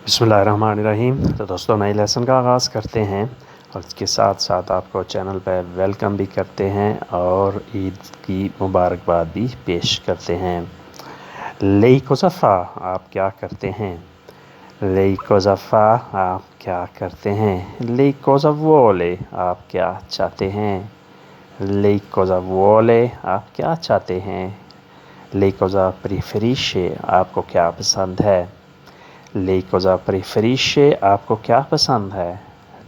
बिस्मिल्लाहिर्रहमानिर्रहीम। तो दोस्तों, नए लेसन का आगाज़ करते हैं और इसके साथ साथ आपको चैनल पर वेलकम भी करते हैं और ईद की मुबारकबाद भी पेश करते हैं। लेइकोज़फ़ा आप क्या करते हैं? लेइकोज़फ़ा आप क्या करते हैं? लेइकोज़वोले आप क्या चाहते हैं? लेइकोज़वोले आप क्या चाहते हैं? लेइकोज़ा प्रिफेरिशे आपको क्या पसंद है? लेइकोज़ा प्रिफेरिशे आपको क्या पसंद है?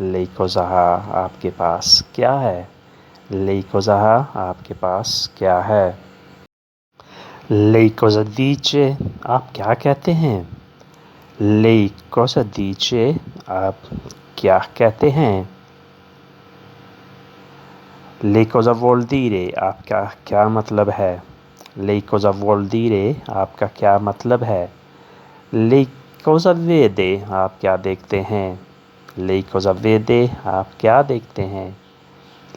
लेइकोज़हा आपके पास क्या है? लेइकोज़हा आपके पास क्या है? लेइकोज़दीचे आप क्या कहते हैं? लेइकोज़दीचे आप क्या कहते हैं? लेइकोज़वोल्दीरे आपका क्या मतलब है? लेइकोज़वोल्दीरे आपका क्या मतलब है? लेइकोज़वेदे आप क्या देखते हैं? लेइकोज़वेदे आप क्या देखते हैं?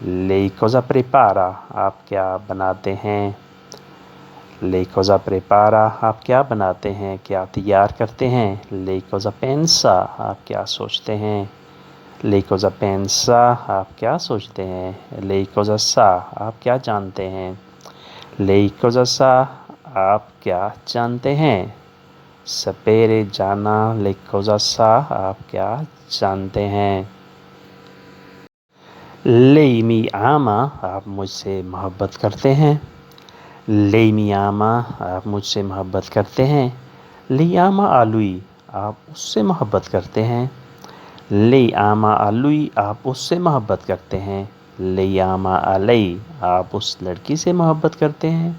लेइकोज़ा प्रेपारा आप क्या बनाते हैं? लेइकोज़ा प्रेपारा आप क्या बनाते हैं, क्या तैयार करते हैं? लेइकोज़ा पेंसा आप क्या सोचते हैं? लेइकोज़ा पेंसा आप क्या सोचते हैं? लेइकोज़ा सा आप क्या जानते हैं? लेइकोज़ा सा आप क्या जानते हैं? सपेरे जाना लेइकोज़ा सा आप क्या जानते हैं? लेइमी आमा आप मुझसे मोहब्बत करते हैं? लेइमी आमा आप मुझसे मोहब्बत करते हैं? लेइआमा आलुई आप उससे मोहब्बत करते हैं? लेइआमा आलुई आप उससे मोहब्बत करते हैं? लेइआमा अलई आप उस लड़की से मोहब्बत करते हैं?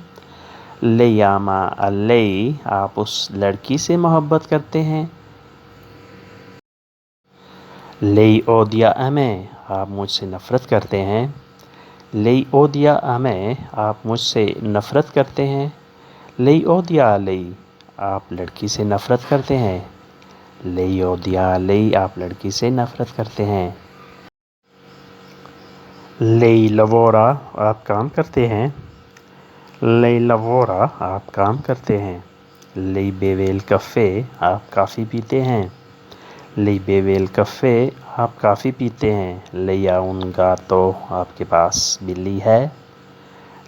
लेइआमा अलई आप उस लड़की से मोहब्बत करते हैं? लेई ओदिया अमें आप मुझसे नफ़रत करते हैं? लेई ओदिया अमें आप मुझसे नफ़रत करते हैं? लेई ओदिया अलई आप लड़की से नफ़रत करते हैं? लेई ओदिया अलई आप लड़की से नफ़रत करते हैं? लेई लवोरा आप काम करते हैं? लेई लवोरा आप काम करते हैं? लेई बेवेल कफ़े आप काफ़ी पीते हैं? लेई बेवेल कफ़े आप काफ़ी पीते हैं? लेया उन गातो आपके पास बिल्ली है?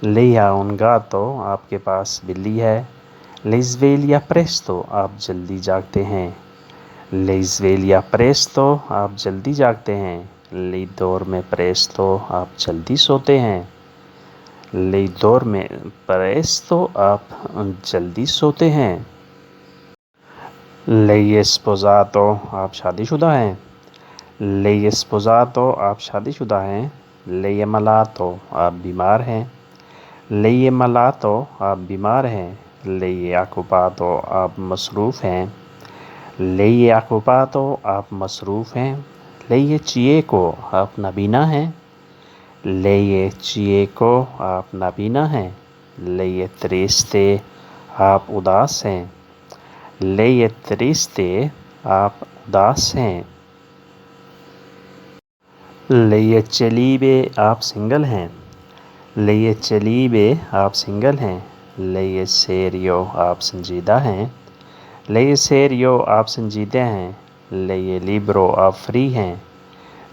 लेया उन गातो आपके पास बिल्ली है? लेज़वेलिया प्रेस्तो आप जल्दी जागते हैं? लेज़वेलिया प्रेस्तो आप जल्दी जागते हैं? लेइदोर में प्रेस्तो आप जल्दी सोते हैं? लेइदोर में प्रेस्तो आप जल्दी सोते हैं? लेई स्पोज़ातो आप शादीशुदा हैं? लेई स्पोज़ातो आप शादीशुदा हैं? लेई मलातो आप बीमार हैं? लेई मलातो आप बीमार हैं? लेई आकुपातो आप मसरूफ़ हैं? लेई आकुपातो आप मसरूफ़ हैं? लेई चिएको आप नाबीना हैं? लेई चिएको आप नाबीना हैं? लेई त्रिस्ते आप उदास हैं? लेई त्रिस्ते आप उदास हैं? लेई चलीबे आप सिंगल हैं? लेई चलीबे आप सिंगल हैं? लेई सेरियो आप संजीदा हैं? लेई सेरियो आप संजीदा हैं? लेई लिब्रो आप फ्री हैं?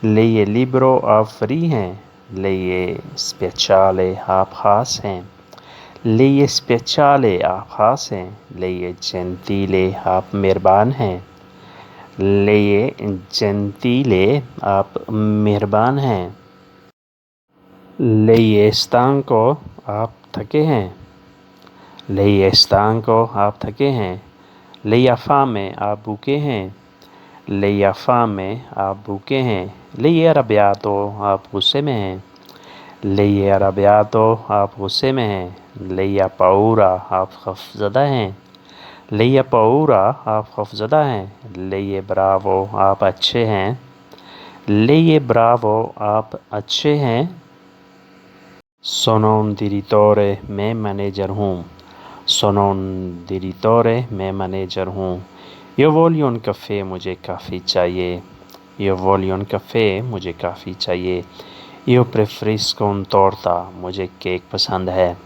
लेई लिब्रो आप फ्री हैं? लेई स्पेचाले आप ख़ास हैं? लेई स्पेचाले आप ख़ास हैं? लेई जेंतीले आप मेहरबान हैं? लेई जेंतीले आप मेहरबान हैं? लेई स्तांको आप थके हैं? लेई स्तांको आप थके हैं? लेई अफ़ामे आप भूखे हैं? लेई अफ़ामे आप भूखे हैं? लेई अरबियातो आप गुस्से में हैं? लेई अरबियातो आप गुस्से में हैं? लेई पाऊरा आप खौफज़दा हैं? लेई पाऊरा आप खौफज़दा हैं? लेई ब्रावो आप अच्छे हैं? लेई ब्रावो आप अच्छे हैं? सोनोन दिरितोरे मैं मैनेजर हूँ। सोनोन दिरितोरे मैं मैनेजर हूँ। यो वोलियन कफ़े मुझे काफ़ी चाहिए। यो वोलियन कफ़े मुझे काफ़ी चाहिए। यो प्रेफरिस्कोन तोर्ता मुझे केक पसंद है।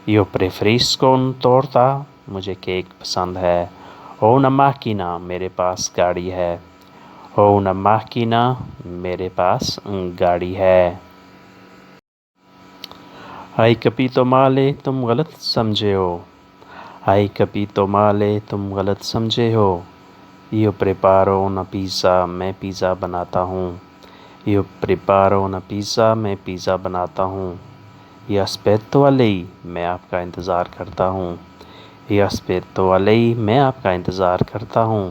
यो प्रेफरिस्कोन तोर्ता मुझे केक पसंद है। Ho una macchina, میرے پاس گاڑی ہے. Ho una macchina, میرے پاس گاڑی ہے. Hai capito male, تم غلط سمجھے ہو. Hai capito male, تم غلط سمجھے ہو. Io preparo una pizza, میں پیزا بناتا ہوں. Io preparo una pizza, میں پیزا بناتا ہوں. Io aspetto a lei, میں آپ کا انتظار کرتا ہوں. Io aspetto a lei, میں آپ کا انتظار کرتا ہوں.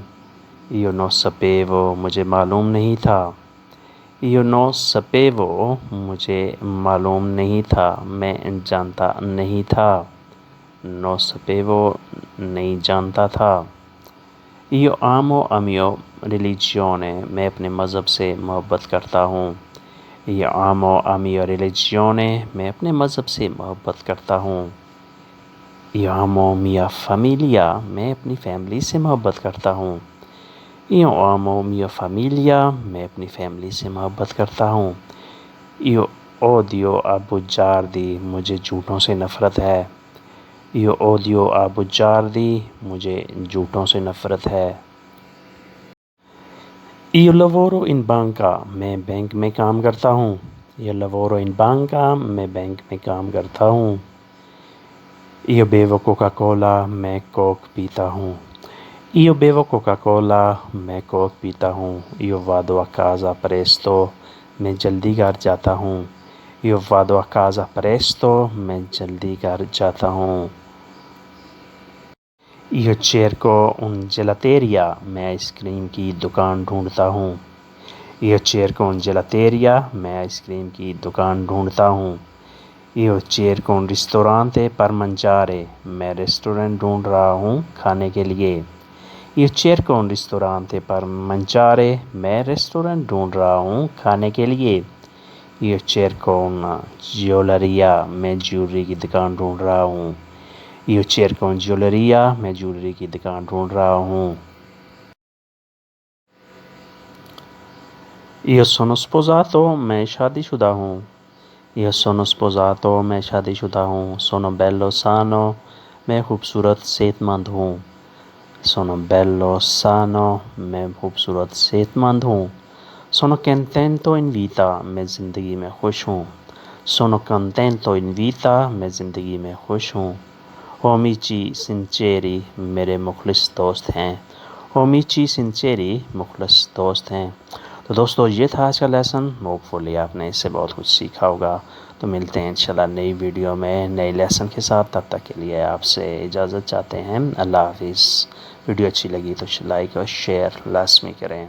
Io non sapevo, مجھے معلوم نہیں تھا. Io non sapevo, مجھے معلوم نہیں تھا، میں جانتا نہیں تھا. Non sapevo، نہیں جانتا تھا. Io amo la mia religione، میں اپنے مذہب سے محبت کرتا ہوں. Io amo la mia religione، میں اپنے مذہب سے محبت کرتا ہوں. Io amo mia famiglia، میں اپنی فیملی سے محبت کرتا ہوں. Io amo mia famiglia، میں اپنی فیملی سے محبت کرتا ہوں. Io odio a bugiardi، مجھے جھوٹوں سے نفرت ہے. Io odio a bugiardi، مجھے جھوٹوں سے نفرت ہے. Io lavoro in banca، میں بینک میں کام کرتا ہوں. Io lavoro in banca، میں بینک میں کام کرتا ہوں. Io bevo Coca-Cola، میں کوک پیتا ہوں. Io bevo Coca-Cola، میں کوک پیتا ہوں. Io vado a casa presto، میں جلدی گھر جاتا ہوں. Io vado a casa presto، میں جلدی گھر جاتا ہوں. Io cerco un gelateria، میں آئس کریم کی دکان ڈھونڈتا ہوں. Io cerco un gelateria، میں آئس کریم کی دکان ڈھونڈتا ہوں. Io cerco un ristorante per mangiare، میں ریسٹورنٹ ڈھونڈ رہا ہوں کھانے کے لیے. Io cerco un ristorante per mangiare، میں ریسٹورنٹ ڈھونڈ رہا ہوں کھانے کے لیے. Io cerco una gioielleria، میں جیولری کی دکان ڈھونڈ رہا ہوں. Io cerco un gioielleria، میں جیولری کی دکان ڈھونڈ رہا ہوں. Io sono sposato، میں شادی شدہ ہوں. Io sono sposato، میں شادی شدہ ہوں. Sono bello sano، میں خوبصورت صحت مند ہوں. Sono bello sano، میں خوبصورت صحت مند ہوں. Sono contento in vita، میں زندگی میں خوش ہوں. Sono contento in vita، میں زندگی میں خوش ہوں. Amici sinceri، میرے مخلص دوست ہیں. Amici sinceri، مخلص دوست ہیں. تو دوستو یہ تھا آج کا لیسن. ہوپ فلی آپ نے اس سے بہت کچھ سیکھا ہوگا. تو ملتے ہیں انشاءاللہ نئی ویڈیو میں نئی لیسن کے ساتھ. تب تک کے لیے آپ سے اجازت چاہتے ہیں. اللہ حافظ. ویڈیو اچھی لگی تو لائک اور شیئر لازمی کریں.